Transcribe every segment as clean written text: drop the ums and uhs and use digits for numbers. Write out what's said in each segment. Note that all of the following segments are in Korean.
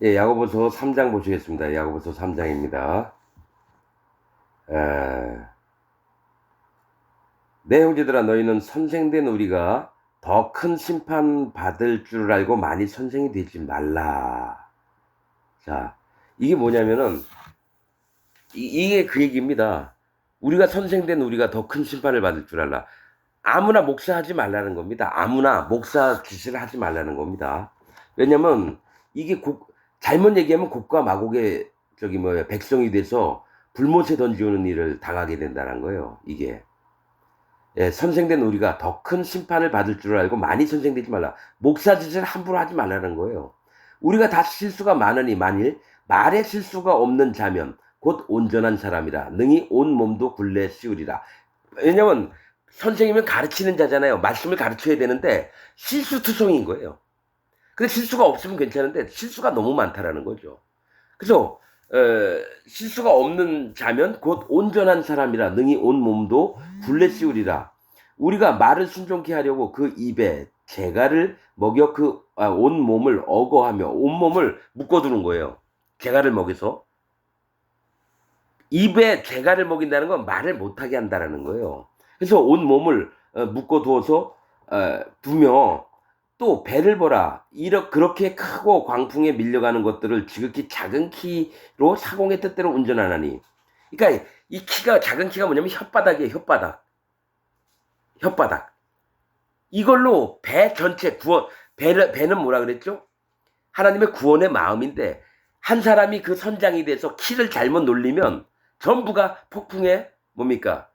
예, 야고보서 3장 보시겠습니다. 야고보서 3장입니다. 내 형제들아, 너희는 선생된 우리가 더 큰 심판 받을 줄 알고 많이 선생이 되지 말라. 자, 이게 뭐냐면은 이게 그 얘기입니다. 우리가 선생된 우리가 더 큰 심판을 받을 줄 알라. 아무나 목사하지 말라는 겁니다. 아무나 목사 짓을 하지 말라는 겁니다. 왜냐면 이게 잘못 얘기하면 곡과 마곡의 백성이 돼서 불못에 던지오는 일을 당하게 된다는 거예요. 이게. 예, 선생된 우리가 더 큰 심판을 받을 줄 알고 많이 선생되지 말라. 목사 짓을 함부로 하지 말라는 거예요. 우리가 다 실수가 많으니 만일 말에 실수가 없는 자면 곧 온전한 사람이라 능히 온 몸도 굴레 씌우리라. 왜냐면 선생님은 가르치는 자잖아요. 말씀을 가르쳐야 되는데 실수투성인 거예요. 근데 실수가 없으면 괜찮은데 실수가 너무 많다라는 거죠. 그래서 실수가 없는 자면 곧 온전한 사람이라 능히 온 몸도 굴레 씌우리라. 우리가 말을 순종케 하려고 그 입에 재갈을 먹여 온 몸을 어거하며 온 몸을 묶어두는 거예요. 재갈을 먹여서. 입에 재갈을 먹인다는 건 말을 못하게 한다라는 거예요. 그래서 온 몸을 묶어두어서 두며 또 배를 보라. 그렇게 크고 광풍에 밀려가는 것들을 지극히 작은 키로 사공의 뜻대로 운전하나니. 그러니까 이 키가, 작은 키가 뭐냐면 혓바닥이에요. 혓바닥. 이걸로 배 전체 배는 뭐라 그랬죠? 하나님의 구원의 마음인데 한 사람이 그 선장이 돼서 키를 잘못 놀리면 전부가 폭풍에 뭡니까?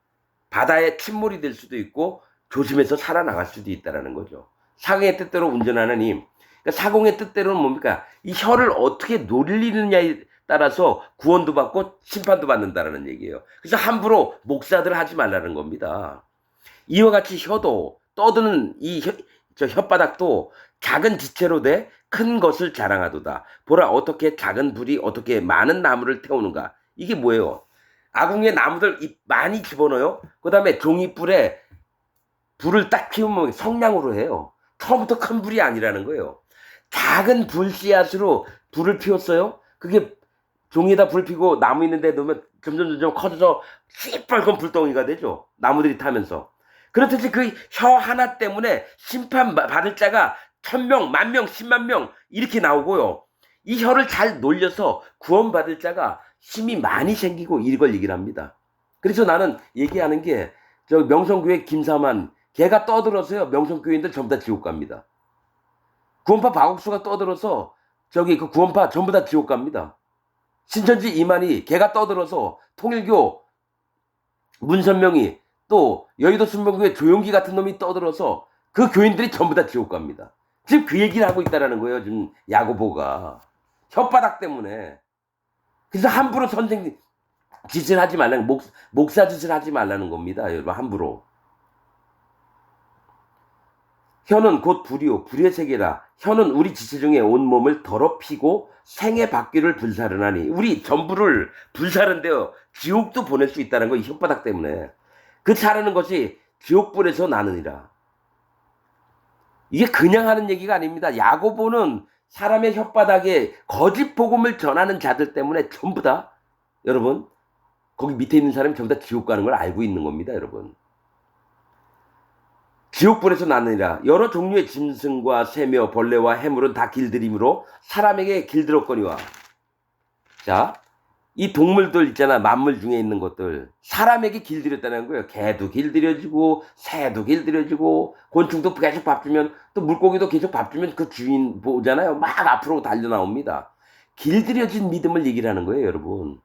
바다에 침몰이 될 수도 있고 조심해서 살아나갈 수도 있다라는 거죠. 사공의 뜻대로 운전하느니, 그러니까 사공의 뜻대로는 뭡니까? 이 혀를 어떻게 놀리느냐에 따라서 구원도 받고 심판도 받는다라는 얘기예요. 그래서 함부로 목사들 하지 말라는 겁니다. 이와 같이 혀도 떠드는 저 혓바닥도 작은 지체로 돼 큰 것을 자랑하도다. 보라, 어떻게 작은 불이 어떻게 많은 나무를 태우는가. 이게 뭐예요? 아궁이에 나무들 많이 집어넣어요. 그 다음에 종이불에 불을 딱 피우면 성냥으로 해요. 처음부터 큰 불이 아니라는 거예요. 작은 불 씨앗으로 불을 피웠어요. 그게 종이에다 불 피고 나무 있는 데 넣으면 점점 커져서 시뻘건 불덩이가 되죠. 나무들이 타면서. 그렇듯이 그 혀 하나 때문에 심판 받을 자가 1000명, 10,000명, 10만 명 이렇게 나오고요. 이 혀를 잘 놀려서 구원받을 자가 힘이 많이 생기고 이걸 얘기를 합니다. 그래서 나는 얘기하는 게 저 명성교회 김사만 걔가 떠들어서요. 명성교회인들 전부 다 지옥 갑니다. 구원파 박옥수가 떠들어서 그 구원파 전부 다 지옥 갑니다. 신천지 이만희 걔가 떠들어서 통일교 문선명이 또 여의도 순명교회 조용기 같은 놈이 떠들어서 그 교인들이 전부 다 지옥 갑니다. 지금 그 얘기를 하고 있다라는 거예요. 지금 야고보가 혓바닥 때문에. 그래서 함부로 선생 짓을 하지 말라는, 목사 짓을 하지 말라는 겁니다. 여러분, 함부로. 혀는 곧 불이요 불의 세계라. 혀는 우리 지체 중에 온 몸을 더럽히고 생의 바퀴를 불사르나니. 우리 전부를 불사른데요. 지옥도 보낼 수 있다는 거, 이 혓바닥 때문에. 그 자르는 것이 지옥불에서 나느니라. 이게 그냥 하는 얘기가 아닙니다. 야고보는 사람의 혓바닥에 거짓 복음을 전하는 자들 때문에 전부 다, 여러분, 거기 밑에 있는 사람이 전부 다 지옥 가는 걸 알고 있는 겁니다, 여러분. 지옥불에서 나느니라. 여러 종류의 짐승과 새며 벌레와 해물은 다 길들임으로 사람에게 길들었거니와. 자, 이 동물들 있잖아. 만물 중에 있는 것들. 사람에게 길들였다는 거예요. 개도 길들여지고 새도 길들여지고 곤충도 계속 밥 주면, 또 물고기도 계속 밥 주면 그 주인 보잖아요. 막 앞으로 달려 나옵니다. 길들여진 믿음을 얘기를 하는 거예요, 여러분.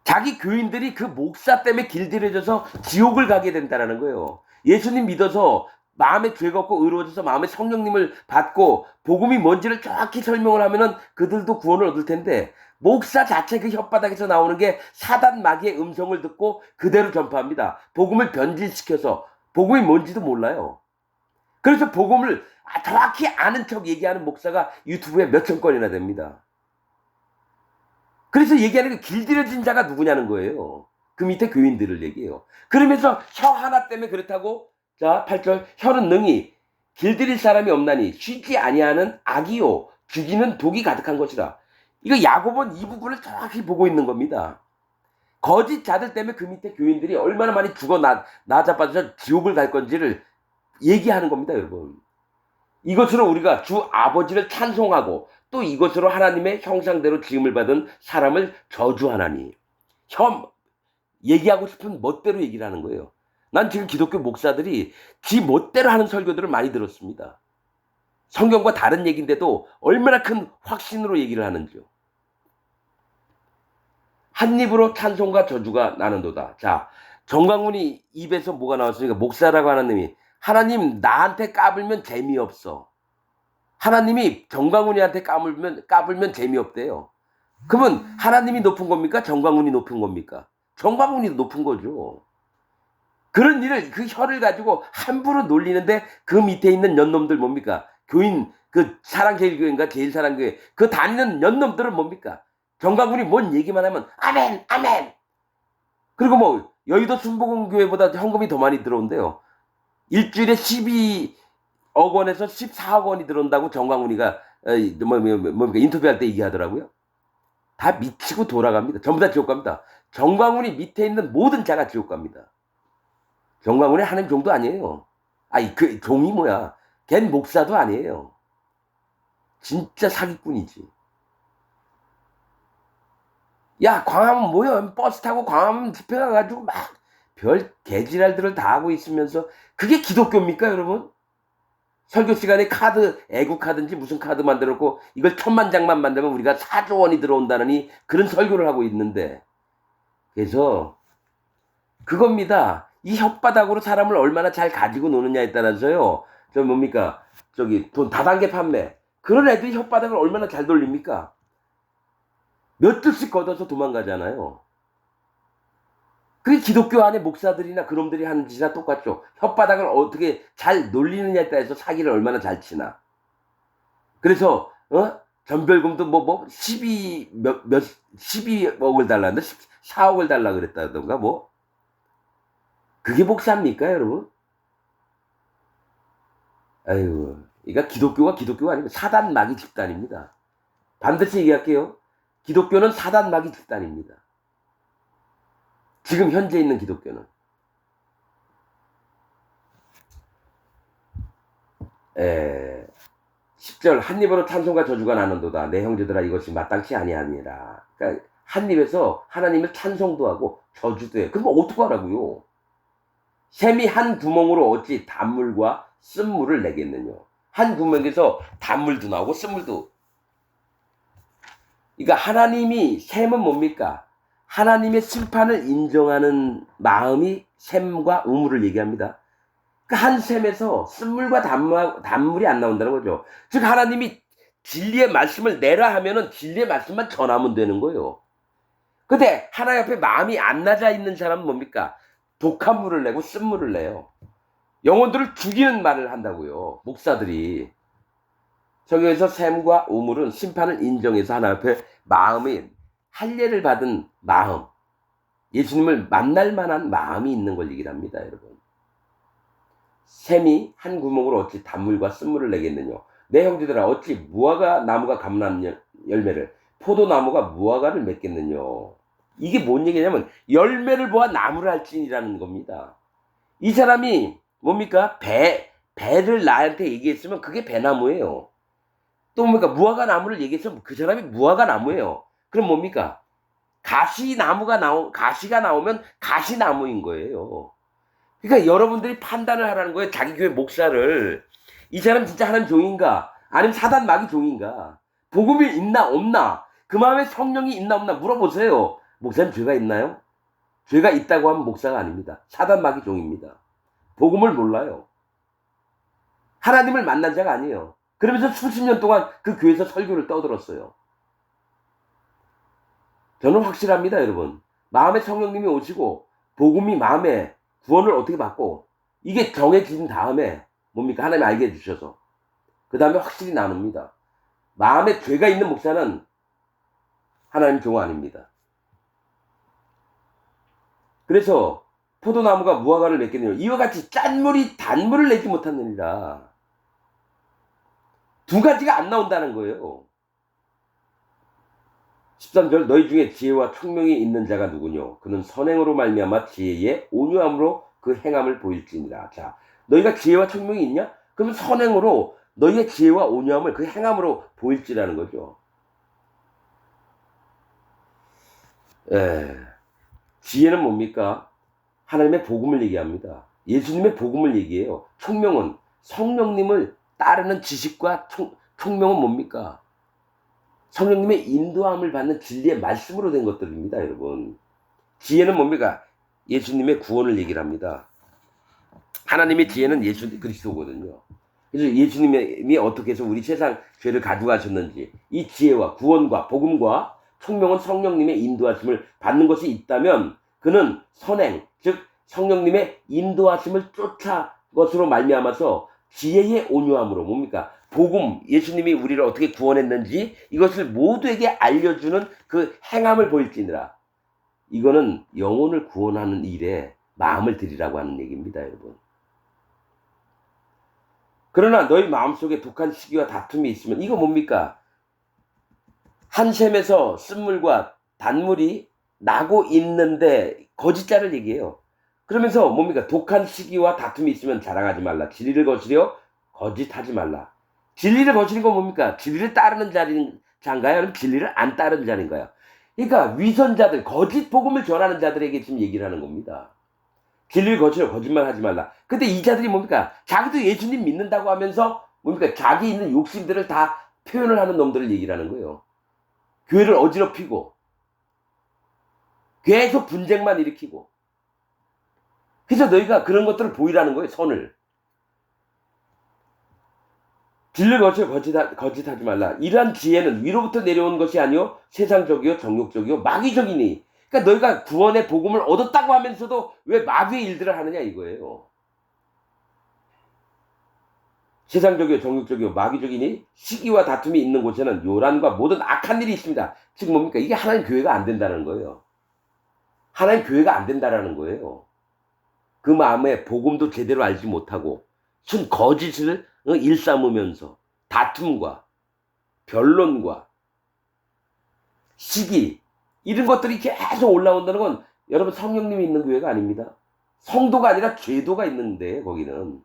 자기 교인들이 그 목사 때문에 길들여져서 지옥을 가게 된다는 거예요. 예수님 믿어서 마음에 죄가 없고 의로워져서 마음에 성령님을 받고 복음이 뭔지를 정확히 설명을 하면은 그들도 구원을 얻을 텐데, 목사 자체 그 혓바닥에서 나오는 게 사단 마귀의 음성을 듣고 그대로 전파합니다. 복음을 변질시켜서 복음이 뭔지도 몰라요. 그래서 복음을 정확히 아는 척 얘기하는 목사가 유튜브에 몇천 건이나 됩니다. 그래서 얘기하는 게 길들여진 자가 누구냐는 거예요. 그 밑에 교인들을 얘기해요. 그러면서 혀 하나 때문에 그렇다고, 자 8절, 혀는 능히 길들일 사람이 없나니 쉬지 아니하는 악이요 죽이는 독이 가득한 것이라. 이거 야고보는 이 부분을 정확히 보고 있는 겁니다. 거짓 자들 때문에 그 밑에 교인들이 얼마나 많이 죽어 나자빠져서 지옥을 갈 건지를 얘기하는 겁니다, 여러분. 이것으로 우리가 주 아버지를 찬송하고 또 이것으로 하나님의 형상대로 지음을 받은 사람을 저주하나니. 얘기하고 싶은 멋대로 얘기를 하는 거예요. 난 지금 기독교 목사들이 지 멋대로 하는 설교들을 많이 들었습니다. 성경과 다른 얘기인데도 얼마나 큰 확신으로 얘기를 하는지요. 한 입으로 찬송과 저주가 나는도다. 자, 정광훈이 입에서 뭐가 나왔으니까 목사라고 하는 님이 하나님 나한테 까불면 재미없어. 하나님이 정광훈이한테 까불면 재미없대요. 그러면 하나님이 높은 겁니까? 정광훈이 높은 겁니까? 정광훈이 높은 거죠. 그런 일을 그 혀를 가지고 함부로 놀리는데 그 밑에 있는 연놈들 뭡니까? 교인 그 사랑제일교회인가 제일사랑교회 그 다니는 연놈들은 뭡니까? 정광훈이 뭔 얘기만 하면 아멘 아멘. 그리고 뭐 여의도 순복음교회보다 헌금이 더 많이 들어온대요. 일주일에 12억 원에서 14억 원이 들어온다고 정광훈이가 뭡니까 인터뷰할 때 얘기하더라고요. 다 미치고 돌아갑니다. 전부 다 지옥 갑니다. 정광훈이 밑에 있는 모든 자가 지옥 갑니다. 정광훈이 하는 종도 아니에요. 아니 그 종이 뭐야? 걘 목사도 아니에요. 진짜 사기꾼이지. 야 광화문 뭐야? 버스 타고 광화문 집회 가가지고 막 별 개지랄들을 다 하고 있으면서 그게 기독교입니까 여러분? 설교 시간에 애국카드인지 무슨 카드 만들었고 이걸 1000만 장만 만들면 우리가 4조 원이 들어온다느니 그런 설교를 하고 있는데 그래서 그겁니다. 이 혓바닥으로 사람을 얼마나 잘 가지고 노느냐에 따라서요. 저 뭡니까? 저기 돈 다단계 판매. 그런 애들이 혓바닥을 얼마나 잘 돌립니까? 몇 줄씩 걷어서 도망가잖아요. 그게 기독교 안에 목사들이나 그놈들이 하는 짓이나 똑같죠. 혓바닥을 어떻게 잘 놀리느냐에 따라서 사기를 얼마나 잘 치나. 그래서 전별금도 12억을 달라는데 14억을 달라 그랬다던가 뭐. 그게 목사입니까 여러분? 아이고, 그러니까 기독교가 아니고 사단 마귀 집단입니다. 반드시 얘기할게요. 기독교는 사단 마귀 집단입니다. 지금 현재 있는 기독교는. 10절 한 입으로 찬송과 저주가 나는도다. 내 형제들아 이것이 마땅치 아니하니라. 그러니까 한 입에서 하나님을 찬송도 하고 저주도 해요. 그럼 어떡하라고요? 샘이 한 구멍으로 어찌 단물과 쓴물을 내겠느냐. 한 구멍에서 단물도 나오고 쓴물도. 그러니까 하나님이 샘은 뭡니까? 하나님의 심판을 인정하는 마음이 샘과 우물을 얘기합니다. 그 한 샘에서 쓴물과 단물이 안 나온다는 거죠. 즉 하나님이 진리의 말씀을 내라 하면은 진리의 말씀만 전하면 되는 거예요. 근데 하나님 앞에 마음이 안 낮아 있는 사람은 뭡니까? 독한 물을 내고 쓴물을 내요. 영혼들을 죽이는 말을 한다고요. 목사들이. 성경에서 샘과 우물은 심판을 인정해서 하나님 앞에 마음이 할례를 받은 마음, 예수님을 만날 만한 마음이 있는 걸 얘기를 합니다, 여러분. 샘이 한 구멍으로 어찌 단물과 쓴물을 내겠느냐. 내 형제들아 어찌 무화과 나무가 감난 열매를, 포도나무가 무화과를 맺겠느냐. 이게 뭔 얘기냐면 열매를 보아 나무를 할지니라는 겁니다. 이 사람이 뭡니까? 배를 나한테 얘기했으면 그게 배나무예요. 또 뭡니까? 무화과 나무를 얘기했으면 그 사람이 무화과 나무예요. 그럼 뭡니까? 가시가 나오면 가시나무인 거예요. 그러니까 여러분들이 판단을 하라는 거예요. 자기 교회 목사를. 이 사람 진짜 하나님 종인가? 아니면 사단 마귀 종인가? 복음이 있나 없나? 그 마음에 성령이 있나 없나 물어보세요. 목사님 죄가 있나요? 죄가 있다고 하면 목사가 아닙니다. 사단 마귀 종입니다. 복음을 몰라요. 하나님을 만난 자가 아니에요. 그러면서 수십 년 동안 그 교회에서 설교를 떠들었어요. 저는 확실합니다, 여러분. 마음에 성령님이 오시고 복음이 마음에 구원을 어떻게 받고 이게 정해진 다음에 뭡니까? 하나님 알게 해주셔서 그 다음에 확실히 나눕니다. 마음에 죄가 있는 목사는 하나님 종 아닙니다. 그래서 포도나무가 무화과를 맺겠느냐. 이와 같이 짠물이 단물을 내지 못하느니라. 두 가지가 안 나온다는 거예요. 13절 너희 중에 지혜와 총명이 있는 자가 누구뇨? 그는 선행으로 말미암아 지혜의 온유함으로 그 행함을 보일지니라. 자, 너희가 지혜와 총명이 있냐? 그러면 선행으로 너희의 지혜와 온유함을 그 행함으로 보일지라는 거죠. 지혜는 뭡니까? 하나님의 복음을 얘기합니다. 예수님의 복음을 얘기해요. 총명은 성령님을 따르는 지식과 총명은 뭡니까? 성령님의 인도함을 받는 진리의 말씀으로 된 것들입니다, 여러분. 지혜는 뭡니까? 예수님의 구원을 얘기를 합니다. 하나님의 지혜는 예수 그리스도거든요. 그래서 예수님이 어떻게 해서 우리 세상 죄를 가져가셨는지 이 지혜와 구원과 복음과 총명은 성령님의 인도하심을 받는 것이 있다면 그는 선행, 즉 성령님의 인도하심을 쫓아 것으로 말미암아서 지혜의 온유함으로 뭡니까? 복음, 예수님이 우리를 어떻게 구원했는지 이것을 모두에게 알려주는 그 행함을 보일지니라. 이거는 영혼을 구원하는 일에 마음을 들이라고 하는 얘기입니다, 여러분. 그러나 너희 마음속에 독한 시기와 다툼이 있으면 이거 뭡니까? 한 샘에서 쓴물과 단물이 나고 있는데 거짓자를 얘기해요. 그러면서 뭡니까? 독한 시기와 다툼이 있으면 자랑하지 말라. 진리를 거스려 거짓하지 말라. 진리를 거스린 건 뭡니까? 진리를 따르는 자인가요? 아니면 진리를 안 따르는 자인가요? 그러니까 위선자들, 거짓 복음을 전하는 자들에게 지금 얘기를 하는 겁니다. 진리를 거스려 거짓말하지 말라. 근데 이 자들이 뭡니까? 자기도 예수님 믿는다고 하면서 뭡니까? 자기 있는 욕심들을 다 표현을 하는 놈들을 얘기를 하는 거예요. 교회를 어지럽히고 계속 분쟁만 일으키고 그래서 너희가 그런 것들을 보이라는 거예요. 선을. 진리를 거스려 거짓하지 말라. 이러한 지혜는 위로부터 내려온 것이 아니요 세상적이요 정욕적이요 마귀적이니. 그러니까 너희가 구원의 복음을 얻었다고 하면서도 왜 마귀의 일들을 하느냐 이거예요. 세상적이요 정욕적이요 마귀적이니 시기와 다툼이 있는 곳에는 요란과 모든 악한 일이 있습니다. 즉 뭡니까? 이게 하나님 교회가 안 된다는 거예요. 하나님 교회가 안 된다라는 거예요. 그 마음에 복음도 제대로 알지 못하고 순 거짓을 일삼으면서 다툼과 변론과 시기 이런 것들이 계속 올라온다는 건 여러분 성령님이 있는 교회가 아닙니다. 성도가 아니라 죄도가 있는데 거기는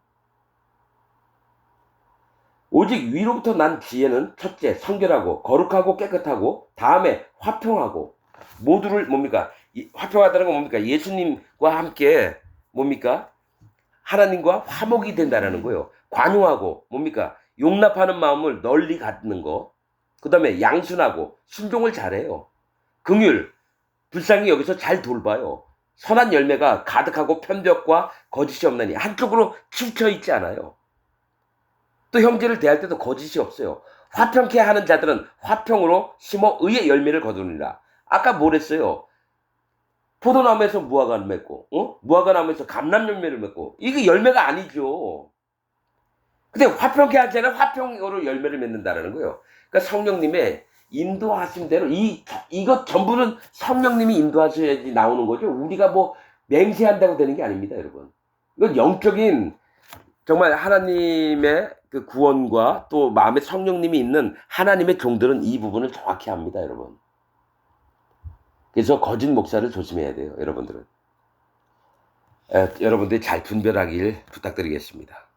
오직 위로부터 난 지혜는 첫째 성결하고 거룩하고 깨끗하고 다음에 화평하고 모두를 뭡니까? 화평하다는 건 뭡니까? 예수님과 함께 뭡니까? 하나님과 화목이 된다라는 거예요. 관용하고 뭡니까? 용납하는 마음을 널리 갖는 거. 그 다음에 양순하고 순종을 잘해요. 긍휼, 불쌍히 여기서 잘 돌봐요. 선한 열매가 가득하고 편벽과 거짓이 없나니 한쪽으로 치우쳐 있지 않아요. 또 형제를 대할 때도 거짓이 없어요. 화평케 하는 자들은 화평으로 심어 의의 열매를 거두느니라. 아까 뭐랬어요? 포도나무에서 무화과를 맺고, 무화과나무에서 감람열매를 맺고, 이게 열매가 아니죠. 근데 화평케 할 때는 화평으로 열매를 맺는다라는 거예요. 그러니까 성령님의 인도하심대로 이것 전부는 성령님이 인도하셔야지 나오는 거죠. 우리가 뭐 맹세한다고 되는 게 아닙니다, 여러분. 이건 영적인 정말 하나님의 그 구원과 또 마음에 성령님이 있는 하나님의 종들은 이 부분을 정확히 합니다, 여러분. 그래서 거짓 목사를 조심해야 돼요, 여러분들은. 여러분들이 잘 분별하길 부탁드리겠습니다.